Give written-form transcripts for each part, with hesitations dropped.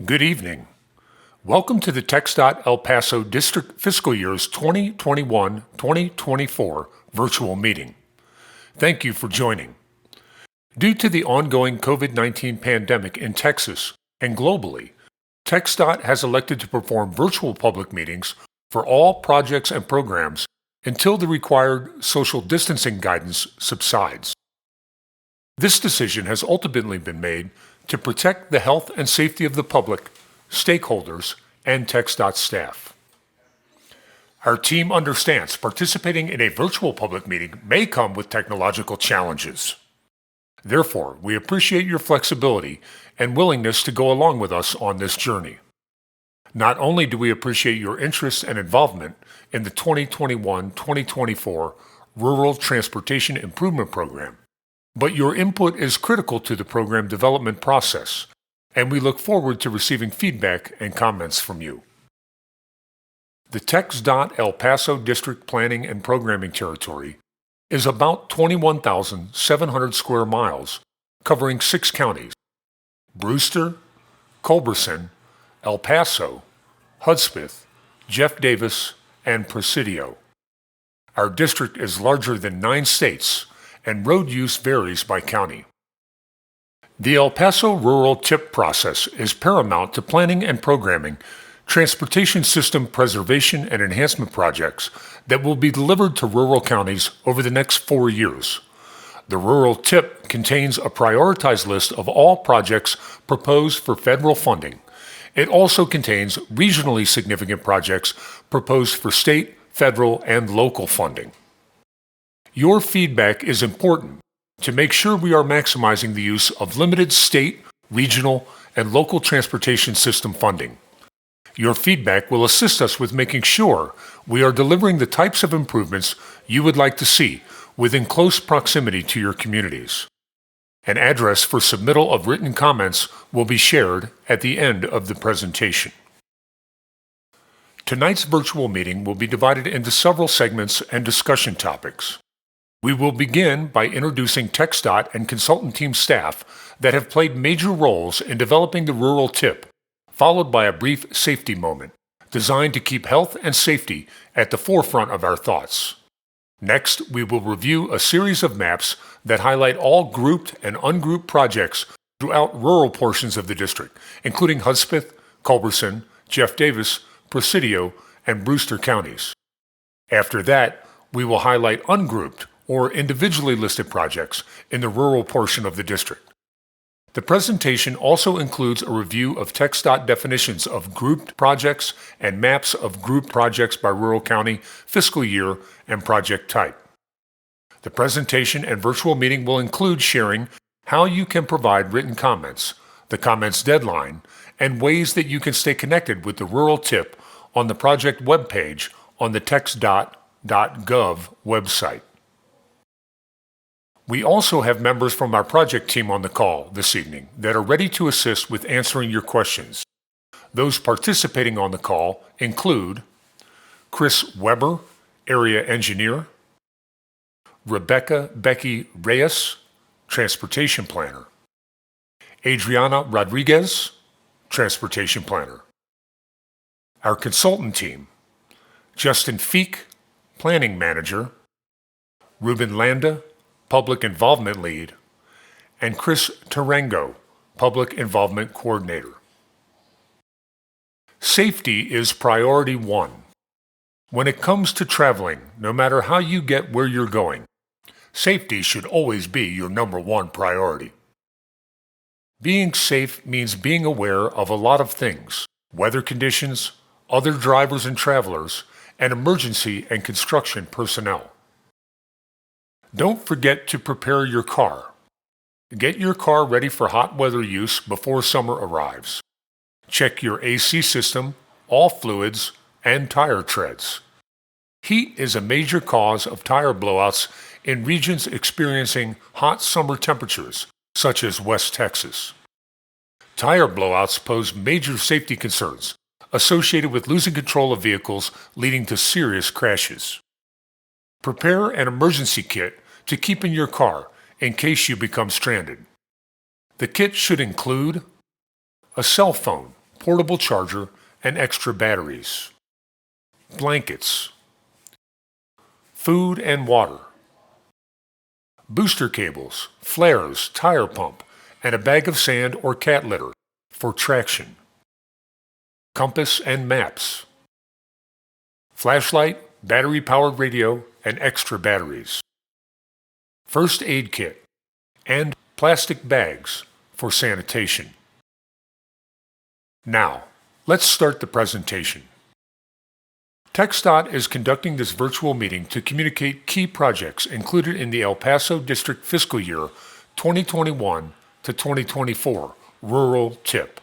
Good evening. Welcome to the TxDOT El Paso District Fiscal Year's 2021-2024 virtual meeting. Thank you for joining. Due to the ongoing COVID-19 pandemic in Texas and globally, TxDOT has elected to perform virtual public meetings for all projects and programs until the required social distancing guidance subsides. This decision has ultimately been made to protect the health and safety of the public, stakeholders, and TxDOT staff. Our team understands participating in a virtual public meeting may come with technological challenges. Therefore, we appreciate your flexibility and willingness to go along with us on this journey. Not only do we appreciate your interest and involvement in the 2021-2024 Rural Transportation Improvement Program, but your input is critical to the program development process, and we look forward to receiving feedback and comments from you. The TxDOT El Paso District Planning and Programming Territory is about 21,700 square miles, covering 6 counties: Brewster, Culberson, El Paso, Hudspeth, Jeff Davis, and Presidio. Our district is larger than 9 states, and road use varies by county. The El Paso Rural TIP process is paramount to planning and programming transportation system preservation and enhancement projects that will be delivered to rural counties over the next 4 years. The Rural TIP contains a prioritized list of all projects proposed for federal funding. It also contains regionally significant projects proposed for state, federal, and local funding. Your feedback is important to make sure we are maximizing the use of limited state, regional, and local transportation system funding. Your feedback will assist us with making sure we are delivering the types of improvements you would like to see within close proximity to your communities. An address for submittal of written comments will be shared at the end of the presentation. Tonight's virtual meeting will be divided into several segments and discussion topics. We will begin by introducing TxDOT and consultant team staff that have played major roles in developing the Rural TIP, followed by a brief safety moment designed to keep health and safety at the forefront of our thoughts. Next, we will review a series of maps that highlight all grouped and ungrouped projects throughout rural portions of the district, including Hudspeth, Culberson, Jeff Davis, Presidio, and Brewster counties. After that, we will highlight ungrouped or individually listed projects in the rural portion of the district. The presentation also includes a review of TxDOT definitions of grouped projects and maps of grouped projects by rural county, fiscal year, and project type. The presentation and virtual meeting will include sharing how you can provide written comments, the comments deadline, and ways that you can stay connected with the Rural TIP on the project webpage on the TxDOT.gov website. We also have members from our project team on the call this evening that are ready to assist with answering your questions. Those participating on the call include Chris Weber, Area Engineer, Rebecca Becky Reyes, Transportation Planner, Adriana Rodriguez, Transportation Planner. Our consultant team, Justin Feek, Planning Manager, Ruben Landa, Public Involvement Lead, and Chris Tarango, Public Involvement Coordinator. Safety is priority 1. When it comes to traveling, no matter how you get where you're going, safety should always be your number 1 priority. Being safe means being aware of a lot of things: weather conditions, other drivers and travelers, and emergency and construction personnel. Don't forget to prepare your car. Get your car ready for hot weather use before summer arrives. Check your AC system, all fluids, and tire treads. Heat is a major cause of tire blowouts in regions experiencing hot summer temperatures, such as West Texas. Tire blowouts pose major safety concerns associated with losing control of vehicles, leading to serious crashes. Prepare an emergency kit to keep in your car in case you become stranded. The kit should include a cell phone portable charger and extra batteries. Blankets. Food and water. Booster cables, flares, tire pump, and a bag of sand or cat litter for traction. Compass and maps. Flashlight, battery-powered radio, and extra batteries. First aid kit, and plastic bags for sanitation. Now, let's start the presentation. TxDOT is conducting this virtual meeting to communicate key projects included in the El Paso District fiscal year 2021 to 2024 Rural TIP.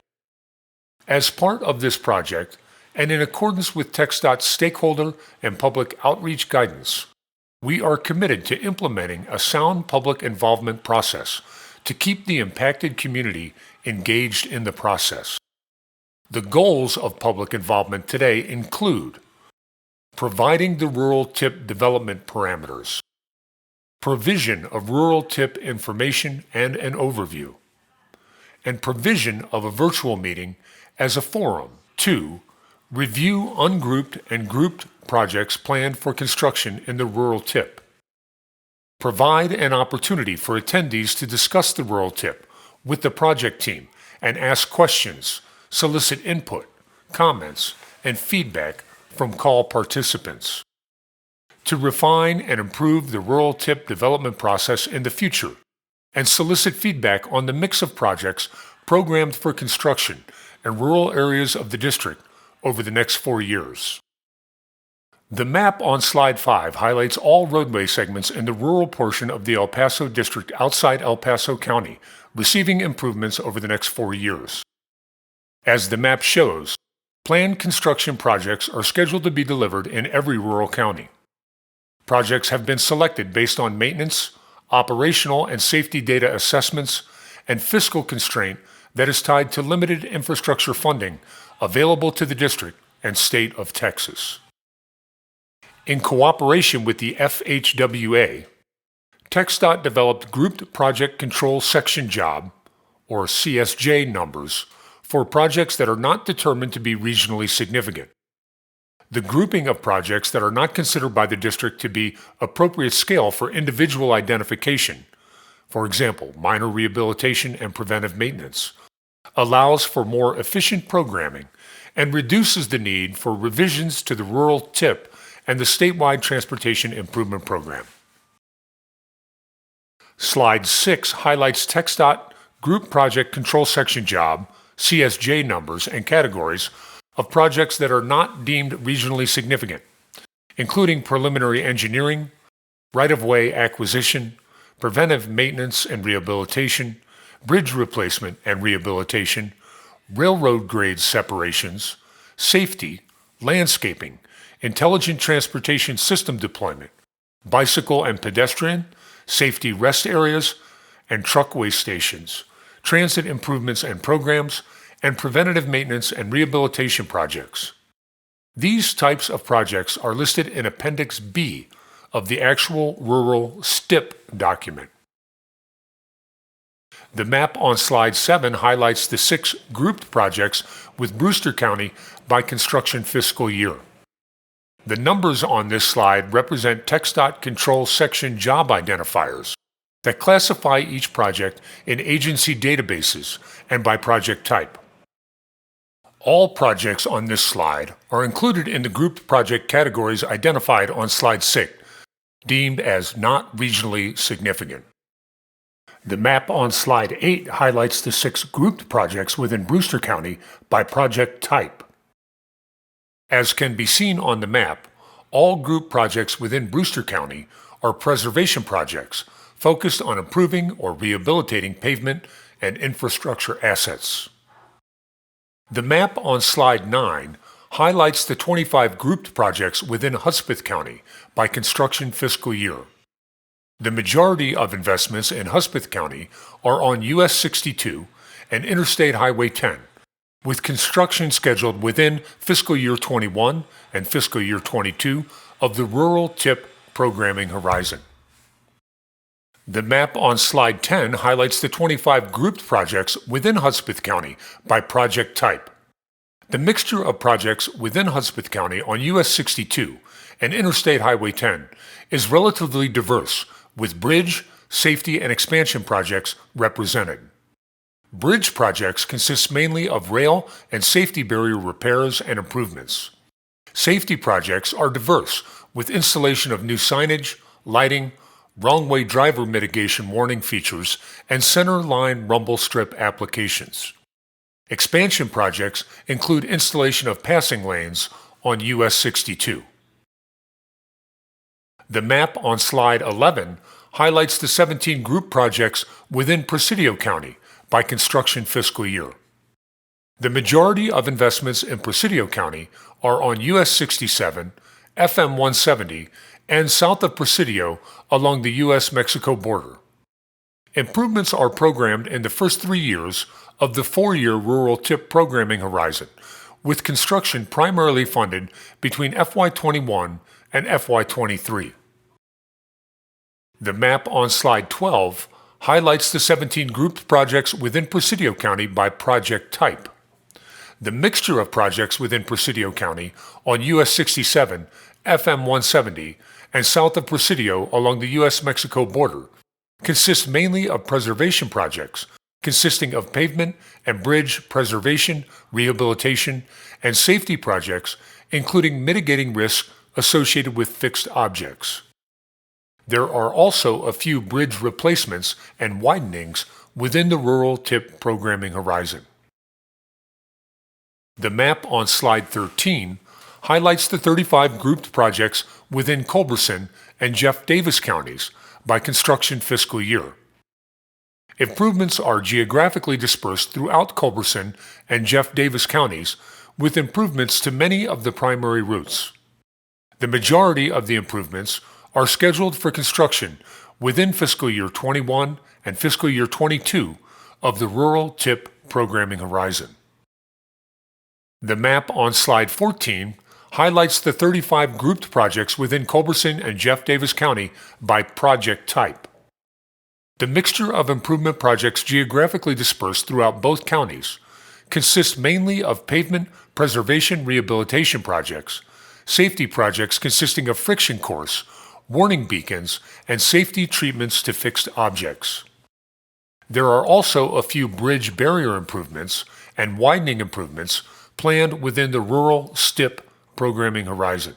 As part of this project, and in accordance with TxDOT's stakeholder and public outreach guidance, we are committed to implementing a sound public involvement process to keep the impacted community engaged in the process. The goals of public involvement today include providing the rural TIP development parameters, provision of rural TIP information and an overview, and provision of a virtual meeting as a forum to review ungrouped and grouped projects planned for construction in the rural TIP, provide an opportunity for attendees to discuss the rural TIP with the project team and ask questions, solicit input, comments, and feedback from call participants, to refine and improve the rural TIP development process in the future, and solicit feedback on the mix of projects programmed for construction in rural areas of the district over the next 4 years. The map on slide 5 highlights all roadway segments in the rural portion of the El Paso District outside El Paso County, receiving improvements over the next 4 years. As the map shows, planned construction projects are scheduled to be delivered in every rural county. Projects have been selected based on maintenance, operational and safety data assessments, and fiscal constraint that is tied to limited infrastructure funding available to the district and state of Texas. In cooperation with the FHWA, TxDOT developed Grouped Project Control Section Job, or CSJ numbers, for projects that are not determined to be regionally significant. The grouping of projects that are not considered by the district to be appropriate scale for individual identification, for example, minor rehabilitation and preventive maintenance, allows for more efficient programming and reduces the need for revisions to the rural TIP and the statewide transportation improvement program. Slide 6 highlights TxDOT Group Project Control Section Job, CSJ numbers and categories of projects that are not deemed regionally significant, including preliminary engineering, right-of-way acquisition, preventive maintenance and rehabilitation, bridge replacement and rehabilitation, railroad grade separations, safety, landscaping, intelligent transportation system deployment, bicycle and pedestrian, safety rest areas, and truckway stations, transit improvements and programs, and preventative maintenance and rehabilitation projects. These types of projects are listed in Appendix B of the actual rural STIP document. The map on slide 7 highlights the 6 grouped projects with Brewster County by construction fiscal year. The numbers on this slide represent TxDOT Control Section job identifiers that classify each project in agency databases and by project type. All projects on this slide are included in the grouped project categories identified on slide 6, deemed as not regionally significant. The map on slide 8 highlights the 6 grouped projects within Brewster County by project type. As can be seen on the map, all group projects within Brewster County are preservation projects focused on improving or rehabilitating pavement and infrastructure assets. The map on slide 9 highlights the 25 grouped projects within Hudspeth County by construction fiscal year. The majority of investments in Hudspeth County are on US 62 and Interstate Highway 10, with construction scheduled within fiscal year 21 and fiscal year 22 of the rural TIP programming horizon. The map on slide 10 highlights the 25 grouped projects within Hudspeth County by project type. The mixture of projects within Hudspeth County on US 62 and Interstate Highway 10 is relatively diverse, with bridge, safety, and expansion projects represented. Bridge projects consist mainly of rail and safety barrier repairs and improvements. Safety projects are diverse, with installation of new signage, lighting, wrong-way driver mitigation warning features, and center line rumble strip applications. Expansion projects include installation of passing lanes on US 62. The map on slide 11 highlights the 17 group projects within Presidio County by construction fiscal year. The majority of investments in Presidio County are on US 67, FM 170, and south of Presidio along the U.S.-Mexico border. Improvements are programmed in the first 3 years of the 4-year Rural TIP programming horizon, with construction primarily funded between FY21 and FY23. The map on slide 12 highlights the 17 grouped projects within Presidio County by project type. The mixture of projects within Presidio County on US 67, FM 170, and south of Presidio along the U.S.-Mexico border consists mainly of preservation projects consisting of pavement and bridge preservation, rehabilitation, and safety projects, including mitigating risk associated with fixed objects. There are also a few bridge replacements and widenings within the Rural TIP programming horizon. The map on slide 13 highlights the 35 grouped projects within Culberson and Jeff Davis counties by construction fiscal year. Improvements are geographically dispersed throughout Culberson and Jeff Davis counties, with improvements to many of the primary routes. The majority of the improvements are scheduled for construction within fiscal year 21 and fiscal year 22 of the Rural TIP programming horizon. The map on slide 14 highlights the 35 grouped projects within Culberson and Jeff Davis County by project type. The mixture of improvement projects geographically dispersed throughout both counties consists mainly of pavement preservation rehabilitation projects, safety projects consisting of friction course, warning beacons, and safety treatments to fixed objects. There are also a few bridge barrier improvements and widening improvements planned within the Rural STIP programming horizon.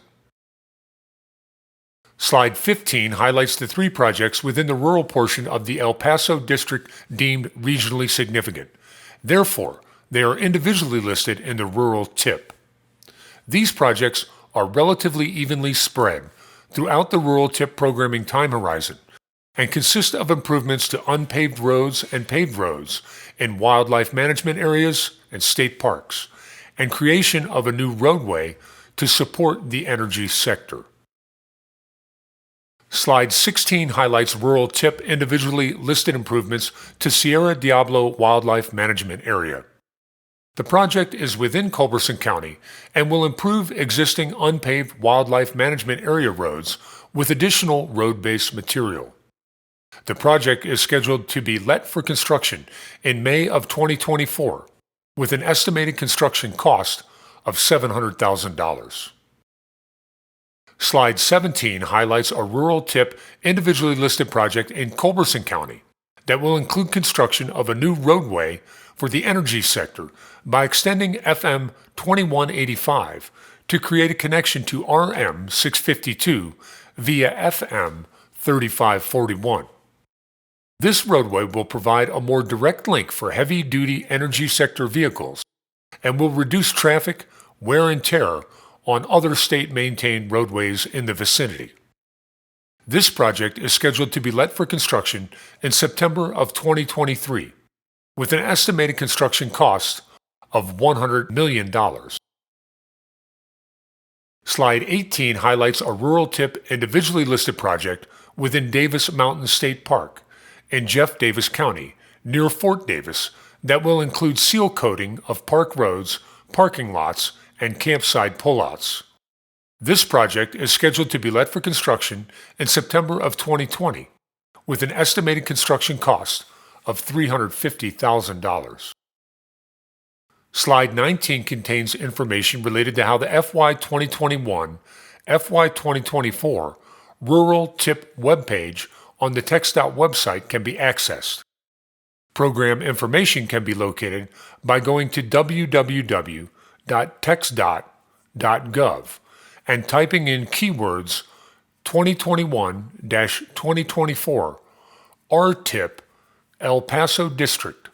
Slide 15 highlights the 3 projects within the rural portion of the El Paso District deemed regionally significant. Therefore, they are individually listed in the Rural TIP. These projects are relatively evenly spread throughout the Rural TIP programming time horizon and consist of improvements to unpaved roads and paved roads in wildlife management areas and state parks, and creation of a new roadway to support the energy sector. Slide 16 highlights Rural TIP individually listed improvements to Sierra Diablo Wildlife Management Area. The project is within Culberson County and will improve existing unpaved wildlife management area roads with additional road-based material. The project is scheduled to be let for construction in May of 2024, with an estimated construction cost of $700,000. Slide 17 highlights a Rural TIP individually listed project in Culberson County that will include construction of a new roadway for the energy sector by extending FM 2185 to create a connection to RM 652 via FM 3541. This roadway will provide a more direct link for heavy-duty energy sector vehicles and will reduce traffic, wear and tear on other state-maintained roadways in the vicinity. This project is scheduled to be let for construction in September of 2023, with an estimated construction cost of $100 million. Slide 18 highlights a Rural TIP individually listed project within Davis Mountain State Park in Jeff Davis County, near Fort Davis, that will include seal coating of park roads, parking lots, and campsite pullouts. This project is scheduled to be let for construction in September of 2020, with an estimated construction cost of $350,000. Slide 19 contains information related to how the FY 2021, FY 2024 Rural TIP webpage on the TxDOT website can be accessed. Program information can be located by going to www.txdot.gov and typing in keywords 2021-2024 RTIP El Paso District.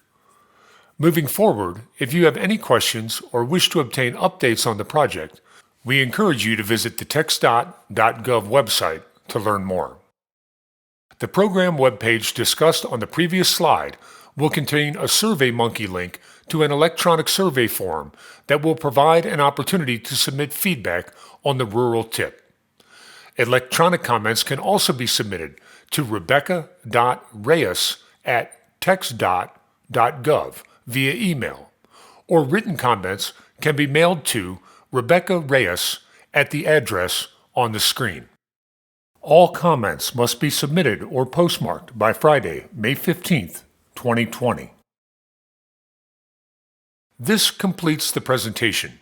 Moving forward, if you have any questions or wish to obtain updates on the project, we encourage you to visit the TxDOT.gov website to learn more. The program webpage discussed on the previous slide will contain a SurveyMonkey link to an electronic survey form that will provide an opportunity to submit feedback on the rural TIP. Electronic comments can also be submitted to rebecca.reyes@txdot.gov via email, or written comments can be mailed to Rebecca Reyes at the address on the screen. All comments must be submitted or postmarked by Friday, May 15th, 2020. This completes the presentation.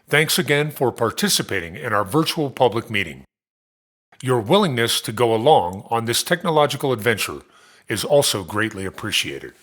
Thanks again for participating in our virtual public meeting. Your willingness to go along on this technological adventure is also greatly appreciated.